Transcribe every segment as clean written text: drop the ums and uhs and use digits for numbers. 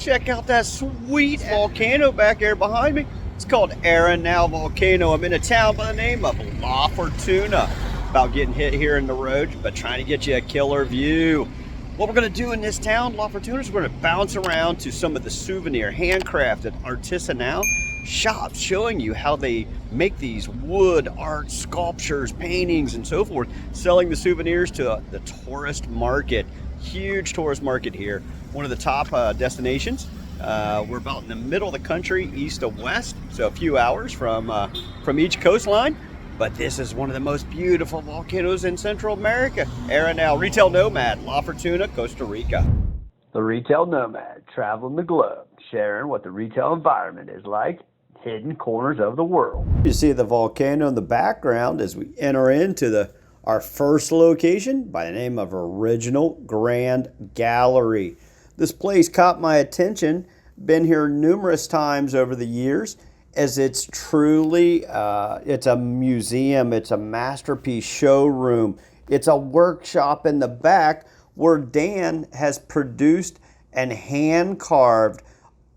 Check out that sweet volcano back there behind me. It's called Arenal Volcano. I'm in a town by the name of La Fortuna. About getting hit here in the road, but trying to get you a killer view. What we're going to do in this town, La Fortuna, is we're going to bounce around to some of the souvenir, handcrafted, artisanal shops showing you how they make these wood art sculptures, paintings, and so forth, selling the souvenirs to the tourist market. Huge tourist market here. One of the top destinations. We're about in the middle of the country, east to west, so a few hours from each coastline. But this is one of the most beautiful volcanoes in Central America. Arenal, retail nomad, La Fortuna, Costa Rica. The retail nomad, traveling the globe, sharing what the retail environment is like, hidden corners of the world. You see the volcano in the background as we enter into our first location by the name of Original Grand Gallery. This place caught my attention. Been here numerous times over the years, as it's truly, it's a museum, it's a masterpiece showroom, it's a workshop in the back where Dan has produced and hand carved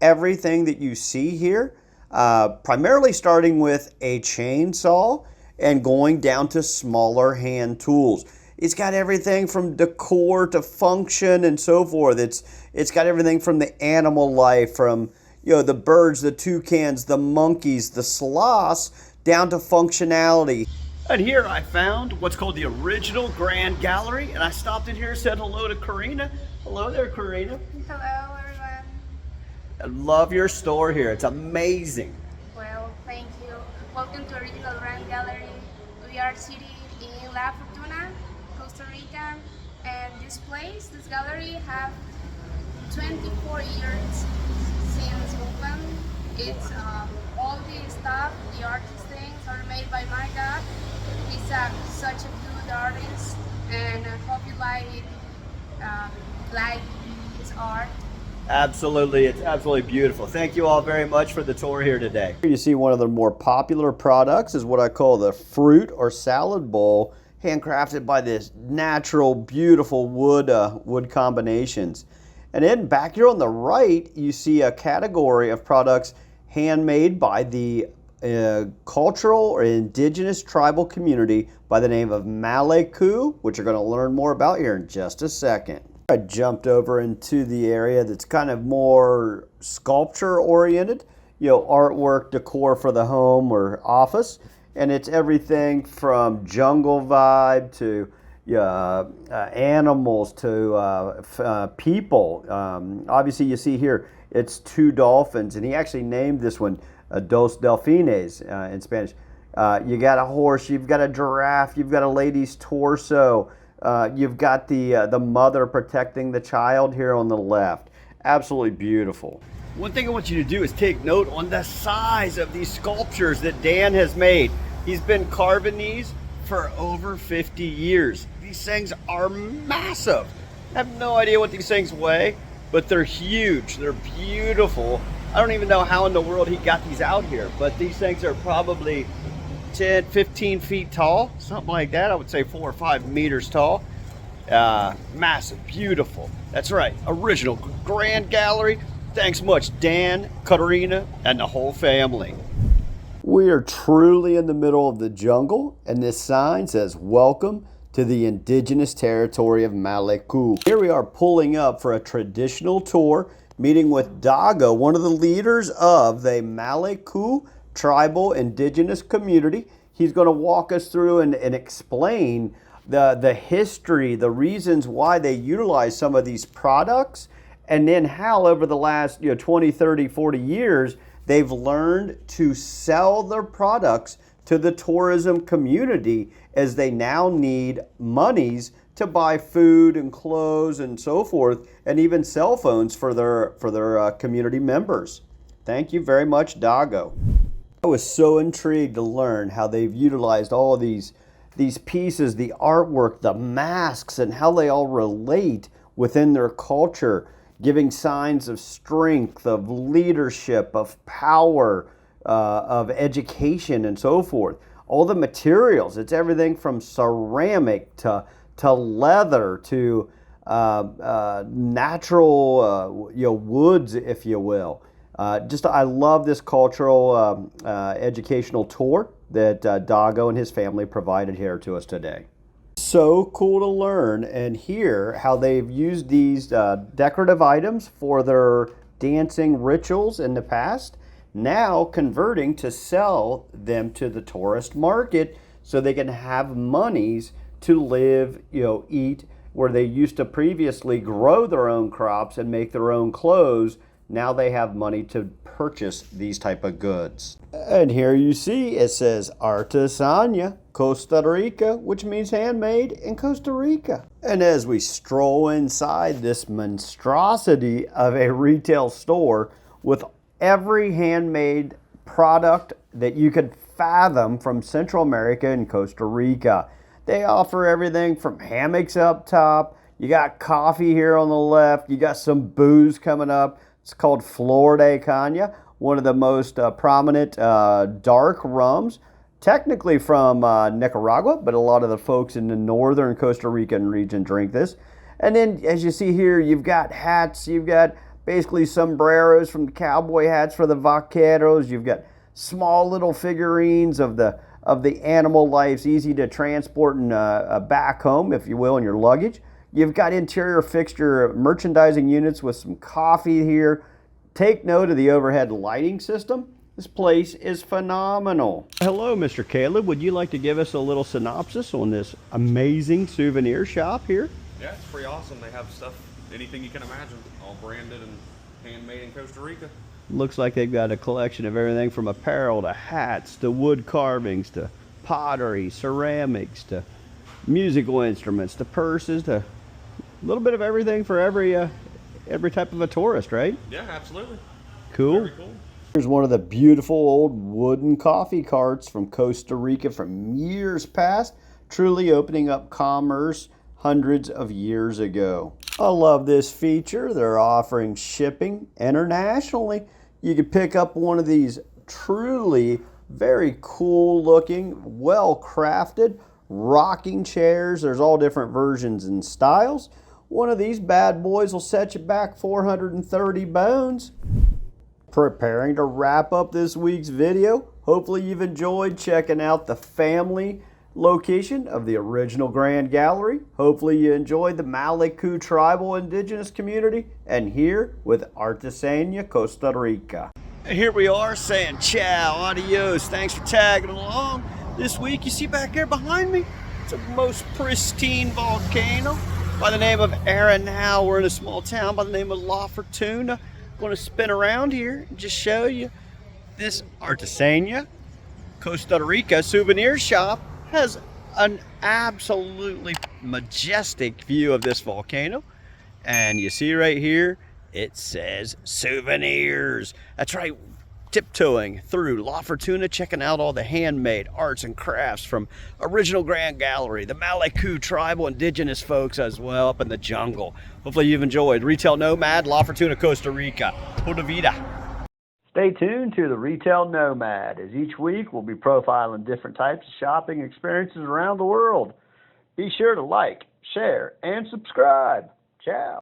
everything that you see here, primarily starting with a chainsaw and going down to smaller hand tools. It's got everything from decor to function and so forth. It's got everything from the animal life, from the birds, the toucans, the monkeys, the sloths, down to functionality. And here I found what's called the Original Grand Gallery, and I stopped in here and said hello to Karina. Hello there, Karina. Hello, everyone. I love your store here. It's amazing. Well, thank you. Welcome to Original Grand Gallery. We are seated in La Fortuna, Costa Rica, and this gallery, have 24 years since open. It's all the stuff, the artist things are made by my dad. He's such a good artist, and I hope you like his art. Absolutely, it's absolutely beautiful. Thank you all very much for the tour here today. You see one of the more popular products is what I call the fruit or salad bowl, handcrafted by this natural, beautiful wood combinations. And then back here on the right, you see a category of products handmade by the cultural or indigenous tribal community by the name of Maleku, which you're going to learn more about here in just a second. I jumped over into the area that's kind of more sculpture oriented, artwork, decor for the home or office. And it's everything from jungle vibe to animals to people. Obviously, you see here, it's two dolphins, and he actually named this one Dos Delfines in Spanish. You got a horse, you've got a giraffe, you've got a lady's torso, you've got the mother protecting the child here on the left. Absolutely beautiful. One thing I want you to do is take note on the size of these sculptures that Dan has made. He's been carving these for over 50 years. These things are massive. I have no idea what these things weigh, but they're huge. They're beautiful. I don't even know how in the world he got these out here, but these things are probably 10, 15 feet tall, something like that. I would say 4 or 5 meters tall. Massive, beautiful. That's right, Original Grand Gallery. Thanks much, Dan, Katarina, and the whole family. We are truly in the middle of the jungle, and this sign says, "Welcome to the indigenous territory of Maleku." Here we are pulling up for a traditional tour, meeting with Dago, one of the leaders of the Maleku Tribal indigenous community. He's going to walk us through and explain the history, the reasons why they utilize some of these products, and then how over the last 20, 30, 40 years, they've learned to sell their products to the tourism community, as they now need monies to buy food and clothes and so forth, and even cell phones for their community members. Thank you very much, Dago. I was so intrigued to learn how they've utilized all of these pieces, the artwork, the masks, and how they all relate within their culture, giving signs of strength, of leadership, of power, of education, and so forth. All the materials, it's everything from ceramic to leather to natural, woods, if you will. I love this cultural educational tour that Dago and his family provided here to us today. So cool to learn and hear how they've used these decorative items for their dancing rituals in the past, now converting to sell them to the tourist market so they can have monies to live, eat, where they used to previously grow their own crops and make their own clothes. Now they have money to purchase these type of goods. And here you see it says Artisania, Costa Rica, which means handmade in Costa Rica. And as we stroll inside this monstrosity of a retail store with every handmade product that you could fathom from Central America and Costa Rica. They offer everything from hammocks up top. You got coffee here on the left. You got some booze coming up. It's called Flor de Caña, one of the most prominent dark rums, technically from Nicaragua, but a lot of the folks in the northern Costa Rican region drink this. And then, as you see here, you've got hats. You've got basically sombreros from the cowboy hats for the vaqueros. You've got small little figurines of the animal lives, easy to transport and back home, if you will, in your luggage. You've got interior fixture merchandising units with some coffee here. Take note of the overhead lighting system. This place is phenomenal. Hello, Mr. Caleb. Would you like to give us a little synopsis on this amazing souvenir shop here? Yeah, it's pretty awesome. They have stuff, anything you can imagine, all branded and handmade in Costa Rica. Looks like they've got a collection of everything from apparel to hats to wood carvings to pottery, ceramics to musical instruments to purses to a little bit of everything for every type of a tourist, right? Yeah, absolutely. Cool. Very cool. Here's one of the beautiful old wooden coffee carts from Costa Rica from years past, truly opening up commerce hundreds of years ago. I love this feature. They're offering shipping internationally. You can pick up one of these truly very cool looking, well crafted rocking chairs. There's all different versions and styles. One of these bad boys will set you back 430 bones. Preparing to wrap up this week's video. Hopefully you've enjoyed checking out the family location of the original Grand Gallery. Hopefully you enjoyed the Maleku Tribal Indigenous community and here with Artisania, Costa Rica. Here we are saying ciao, adios, thanks for tagging along. This week you see back there behind me, it's a most pristine volcano by the name of Arenal. We're in a small town by the name of La Fortuna. I'm going to spin around here and just show you this Artisania, Costa Rica souvenir shop has an absolutely majestic view of this volcano. And you see right here, it says souvenirs. That's right, tiptoeing through La Fortuna, checking out all the handmade arts and crafts from original Grand Gallery, the Maleku Tribal Indigenous folks as well up in the jungle. Hopefully you've enjoyed Retail Nomad, La Fortuna, Costa Rica. Pura vida. Stay tuned to the Retail Nomad, as each week we'll be profiling different types of shopping experiences around the world. Be sure to like, share, and subscribe. Ciao.